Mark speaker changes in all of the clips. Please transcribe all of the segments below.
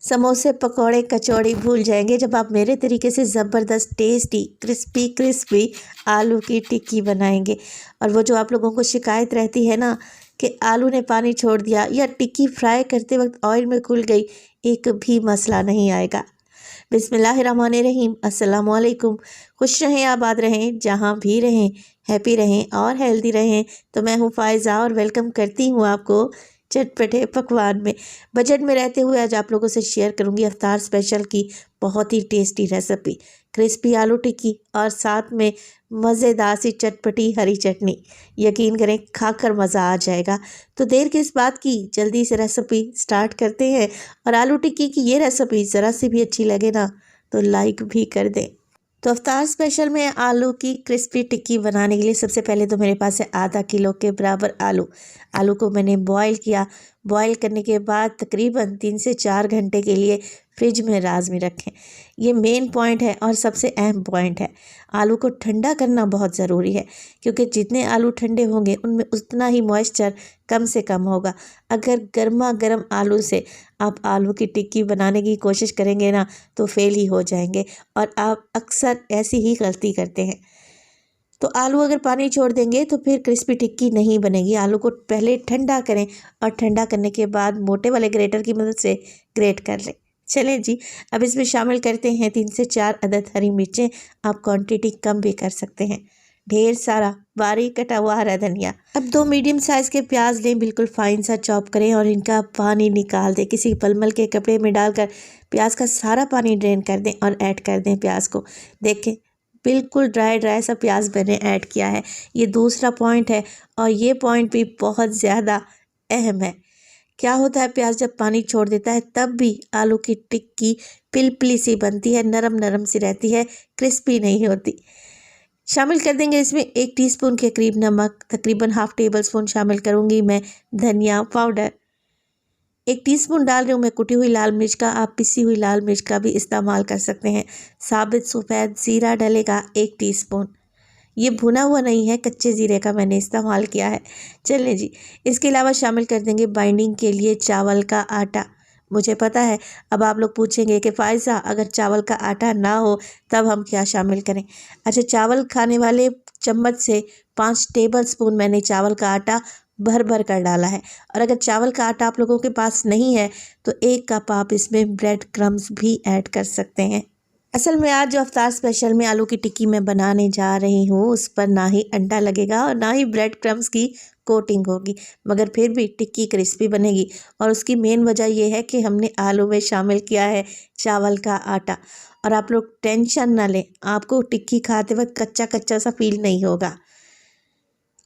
Speaker 1: समोसे, पकौड़े, कचौड़ी भूल जाएंगे जब आप मेरे तरीके से ज़बरदस्त टेस्टी क्रिस्पी क्रिस्पी आलू की टिक्की बनाएंगे। और वो जो आप लोगों को शिकायत रहती है ना कि आलू ने पानी छोड़ दिया या टिक्की फ्राई करते वक्त ऑयल में खुल गई, एक भी मसला नहीं आएगा। बिस्मिल्लाहिर्रहमानिर्रहीम, अस्सलाम वालेकुम। खुश रहें, आबाद रहें, जहाँ भी रहें, हैप्पी रहें और हेल्दी रहें। तो मैं हूँ फ़ायज़ा और वेलकम करती हूँ आपको चटपटे पकवान में। बजट में रहते हुए आज आप लोगों से शेयर करूंगी अफ्तार स्पेशल की बहुत ही टेस्टी रेसिपी, क्रिस्पी आलू टिक्की और साथ में मज़ेदार सी चटपटी हरी चटनी। यकीन करें खाकर मज़ा आ जाएगा। तो देर किस बात की, जल्दी से रेसिपी स्टार्ट करते हैं। और आलू टिक्की की ये रेसिपी ज़रा सी भी अच्छी लगे ना तो लाइक भी कर दें। तो अफ्तार स्पेशल में आलू की क्रिस्पी टिक्की बनाने के लिए सबसे पहले तो मेरे पास है आधा किलो के बराबर आलू को मैंने बॉईल किया। बॉईल करने के बाद तकरीबन 3 से 4 घंटे के लिए फ्रिज में राज में रखें। ये मेन पॉइंट है और सबसे अहम पॉइंट है। आलू को ठंडा करना बहुत ज़रूरी है क्योंकि जितने आलू ठंडे होंगे उनमें उतना ही मॉइस्चर कम से कम होगा। अगर गर्मा गर्म आलू से आप आलू की टिक्की बनाने की कोशिश करेंगे ना तो फेल ही हो जाएंगे और आप अक्सर ऐसी ही गलती करते हैं। तो आलू अगर पानी छोड़ देंगे तो फिर क्रिस्पी टिक्की नहीं बनेगी। आलू को पहले ठंडा करें और ठंडा करने के बाद मोटे वाले ग्रेटर की मदद से ग्रेट कर लें। चलें जी, अब इसमें शामिल करते हैं 3 से 4 अदद हरी मिर्चें। आप क्वांटिटी कम भी कर सकते हैं। ढेर सारा बारीक कटा हुआ हरा धनिया। अब 2 मीडियम साइज़ के प्याज लें, बिल्कुल फाइन सा चॉप करें और इनका पानी निकाल दें। किसी पलमल के कपड़े में डालकर प्याज का सारा पानी ड्रेन कर दें और ऐड कर दें प्याज को। देखें बिल्कुल ड्राई सा प्याज मैंने ऐड किया है। ये दूसरा पॉइंट है और ये पॉइंट भी बहुत ज़्यादा अहम है। क्या होता है, प्याज जब पानी छोड़ देता है तब भी आलू की टिक्की पिलपिली सी बनती है, नरम नरम सी रहती है, क्रिस्पी नहीं होती। शामिल कर देंगे इसमें 1 टीस्पून के करीब नमक, तकरीबन हाफ टेबल स्पून शामिल करूँगी मैं धनिया पाउडर। 1 टीस्पून डाल रही हूँ मैं कुटी हुई लाल मिर्च का, आप पिसी हुई लाल मिर्च का भी इस्तेमाल कर सकते हैं। साबित सफ़ेद ज़ीरा डलेगा 1 टीस्पून। ये भुना हुआ नहीं है, कच्चे ज़ीरे का मैंने इस्तेमाल किया है। चलें जी, इसके अलावा शामिल कर देंगे बाइंडिंग के लिए चावल का आटा। मुझे पता है अब आप लोग पूछेंगे कि फ़ायज़ा अगर चावल का आटा ना हो तब हम क्या शामिल करें। अच्छा, चावल खाने वाले चम्मच से 5 टेबल स्पून मैंने चावल का आटा भर भर कर डाला है। और अगर चावल का आटा आप लोगों के पास नहीं है तो 1 कप आप इसमें ब्रेड क्रम्स भी ऐड कर सकते हैं। असल में आज जो अफ्तार स्पेशल में आलू की टिक्की मैं बनाने जा रही हूँ उस पर ना ही अंडा लगेगा और ना ही ब्रेड क्रम्स की कोटिंग होगी, मगर फिर भी टिक्की क्रिस्पी बनेगी। और उसकी मेन वजह यह है कि हमने आलू में शामिल किया है चावल का आटा। और आप लोग टेंशन ना लें, आपको टिक्की खाते वक्त कच्चा कच्चा सा फील नहीं होगा।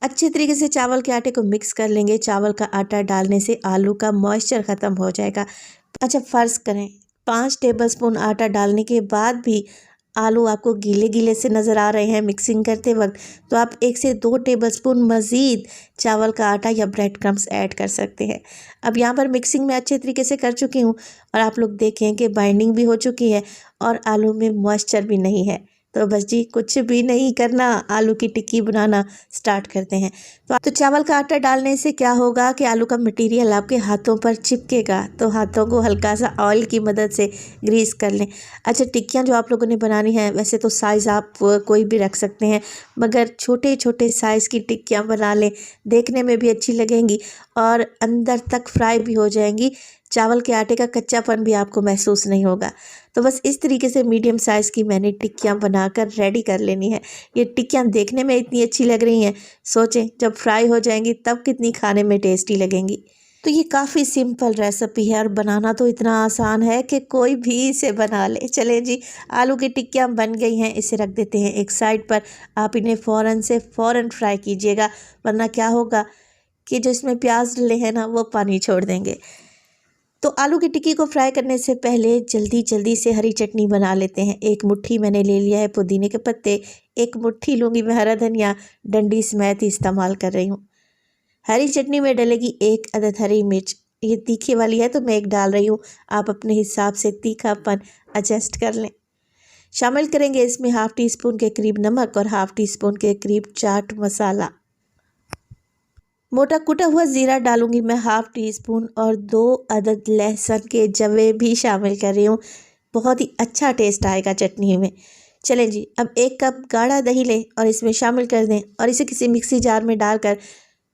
Speaker 1: अच्छे तरीके से चावल के आटे को मिक्स कर लेंगे। चावल का आटा डालने से आलू का मॉइस्चर ख़त्म हो जाएगा। अच्छा, फ़र्ज़ करें 5 टेबलस्पून आटा डालने के बाद भी आलू आपको गीले गीले से नज़र आ रहे हैं मिक्सिंग करते वक्त, तो आप 1 से 2 टेबलस्पून मज़ीद चावल का आटा या ब्रेड क्रम्स ऐड कर सकते हैं। अब यहाँ पर मिक्सिंग मैं अच्छे तरीके से कर चुकी हूँ और आप लोग देखें कि बाइंडिंग भी हो चुकी है और आलू में मॉइस्चर भी नहीं है। तो बस जी, कुछ भी नहीं करना, आलू की टिक्की बनाना स्टार्ट करते हैं। तो चावल का आटा डालने से क्या होगा कि आलू का मटेरियल आपके हाथों पर चिपकेगा, तो हाथों को हल्का सा ऑयल की मदद से ग्रीस कर लें। अच्छा, टिक्कियाँ जो आप लोगों ने बनानी है, वैसे तो साइज़ आप कोई भी रख सकते हैं, मगर छोटे छोटे साइज़ की टिक्कियाँ बना लें, देखने में भी अच्छी लगेंगी और अंदर तक फ्राई भी हो जाएंगी। चावल के आटे का कच्चापन भी आपको महसूस नहीं होगा। तो बस इस तरीके से मीडियम साइज़ की मैंने टिक्कियाँ बनाकर रेडी कर लेनी है। ये टिक्कियाँ देखने में इतनी अच्छी लग रही हैं, सोचें जब फ्राई हो जाएंगी तब कितनी खाने में टेस्टी लगेंगी। तो ये काफ़ी सिंपल रेसिपी है और बनाना तो इतना आसान है कि कोई भी इसे बना ले। चलें जी, आलू की टिक्कियाँ बन गई हैं, इसे रख देते हैं एक साइड पर। आप इन्हें फ़ौरन फ्राई कीजिएगा, वरना क्या होगा कि जो इसमें प्याज डले हैं ना वो पानी छोड़ देंगे। तो आलू की टिक्की को फ्राई करने से पहले जल्दी से हरी चटनी बना लेते हैं। 1 मुट्ठी मैंने ले लिया है पुदीने के पत्ते, 1 मुट्ठी लूँगी मैं हरा धनिया, डंडी समेत ही इस्तेमाल कर रही हूँ। हरी चटनी में डलेगी 1 अदद हरी मिर्च, ये तीखे वाली है तो मैं 1 डाल रही हूँ, आप अपने हिसाब से तीखापन एडजस्ट कर लें। शामिल करेंगे इसमें हाफ़ टी स्पून के करीब नमक और हाफ़ टी स्पून के करीब चाट मसाला। मोटा कुटा हुआ ज़ीरा डालूंगी मैं ½ टीस्पून और 2 अदद लहसुन के जवे भी शामिल कर रही हूँ। बहुत ही अच्छा टेस्ट आएगा चटनी में। चलें जी, अब 1 कप गाढ़ा दही लें और इसमें शामिल कर दें और इसे किसी मिक्सी जार में डालकर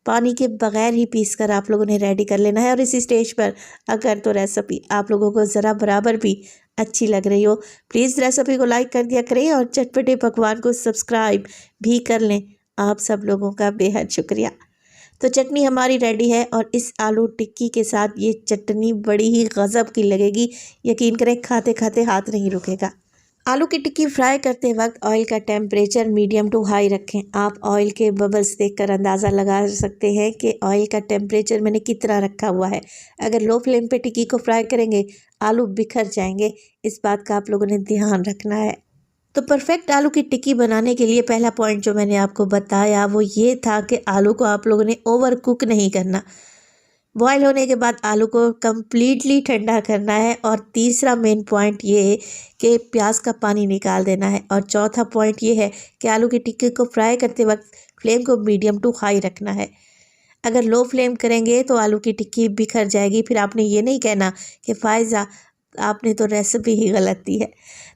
Speaker 1: पानी के बगैर ही पीस कर आप लोगों ने रेडी कर लेना है। और इसी स्टेज पर अगर तो रेसिपी आप लोगों को ज़रा बराबर भी अच्छी लग रही हो, प्लीज़ रेसिपी को लाइक कर दिया करें और चटपटे पकवान को सब्सक्राइब भी कर लें। आप सब लोगों का बेहद शुक्रिया। तो चटनी हमारी रेडी है और इस आलू टिक्की के साथ ये चटनी बड़ी ही गज़ब की लगेगी। यकीन करें, खाते खाते हाथ नहीं रुकेगा। आलू की टिक्की फ्राई करते वक्त ऑयल का टेम्परेचर मीडियम टू हाई रखें। आप ऑयल के बबल्स देखकर अंदाज़ा लगा सकते हैं कि ऑयल का टेम्परेचर मैंने कितना रखा हुआ है। अगर लो फ्लेम पे टिक्की को फ्राई करेंगे आलू बिखर जाएंगे, इस बात का आप लोगों ने ध्यान रखना है। तो परफेक्ट आलू की टिक्की बनाने के लिए पहला पॉइंट जो मैंने आपको बताया वो ये था कि आलू को आप लोगों ने ओवर कुक नहीं करना। बॉयल होने के बाद आलू को कम्प्लीटली ठंडा करना है। और तीसरा मेन पॉइंट ये है कि प्याज का पानी निकाल देना है। और चौथा पॉइंट ये है कि आलू की टिक्की को फ्राई करते वक्त फ्लेम को मीडियम टू हाई रखना है। अगर लो फ्लेम करेंगे तो आलू की टिक्की बिखर जाएगी, फिर आपने ये नहीं कहना कि फ़ायज़ा आपने तो रेसिपी ही गलत दी है।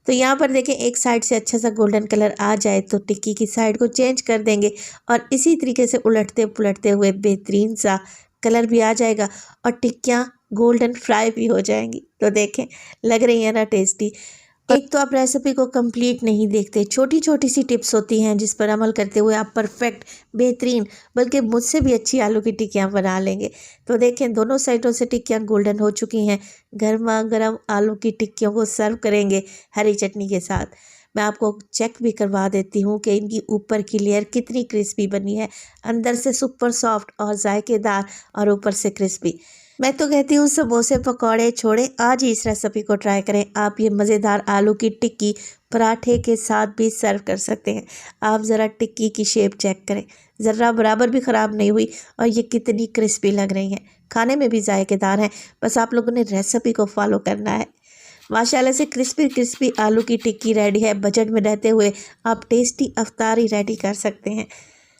Speaker 1: तो यहाँ पर देखें, एक साइड से अच्छा सा गोल्डन कलर आ जाए तो टिक्की की साइड को चेंज कर देंगे और इसी तरीके से उलटते पुलटते हुए बेहतरीन सा कलर भी आ जाएगा और टिक्कियाँ गोल्डन फ्राई भी हो जाएंगी। तो देखें, लग रही है ना टेस्टी। एक तो आप रेसिपी को कंप्लीट नहीं देखते, छोटी छोटी सी टिप्स होती हैं जिस पर अमल करते हुए आप परफेक्ट, बेहतरीन, बल्कि मुझसे भी अच्छी आलू की टिक्कियाँ बना लेंगे। तो देखें, दोनों साइडों से टिक्कियाँ गोल्डन हो चुकी हैं। गर्मा गर्म आलू की टिक्कियों को सर्व करेंगे हरी चटनी के साथ। मैं आपको चेक भी करवा देती हूँ कि इनकी ऊपर की लेयर कितनी क्रिस्पी बनी है, अंदर से सुपर सॉफ्ट और जायकेदार और ऊपर से क्रिस्पी। मैं तो कहती हूँ समोसे पकौड़े छोड़ें, आज ही इस रेसिपी को ट्राई करें। आप ये मज़ेदार आलू की टिक्की पराठे के साथ भी सर्व कर सकते हैं। आप ज़रा टिक्की की शेप चेक करें, ज़रा बराबर भी ख़राब नहीं हुई और ये कितनी क्रिस्पी लग रही हैं, खाने में भी जायकेदार हैं। बस आप लोगों ने रेसिपी को फॉलो करना है। माशाल्लाह से क्रिस्पी क्रिस्पी आलू की टिक्की रेडी है। बजट में रहते हुए आप टेस्टी अफ्तारी रेडी कर सकते हैं।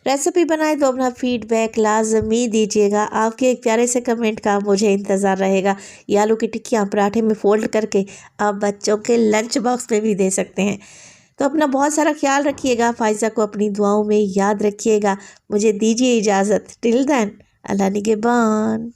Speaker 1: रेसिपी बनाए तो अपना फीडबैक लाजमी दीजिएगा। आपके एक प्यारे से कमेंट का मुझे इंतज़ार रहेगा। ये आलू की टिक्कियाँ पराठे में फ़ोल्ड करके आप बच्चों के लंच बॉक्स में भी दे सकते हैं। तो अपना बहुत सारा ख्याल रखिएगा। फ़ायज़ा को अपनी दुआओं में याद रखिएगा। मुझे दीजिए इजाज़त। टिल देन, अल्लाह निगहबान।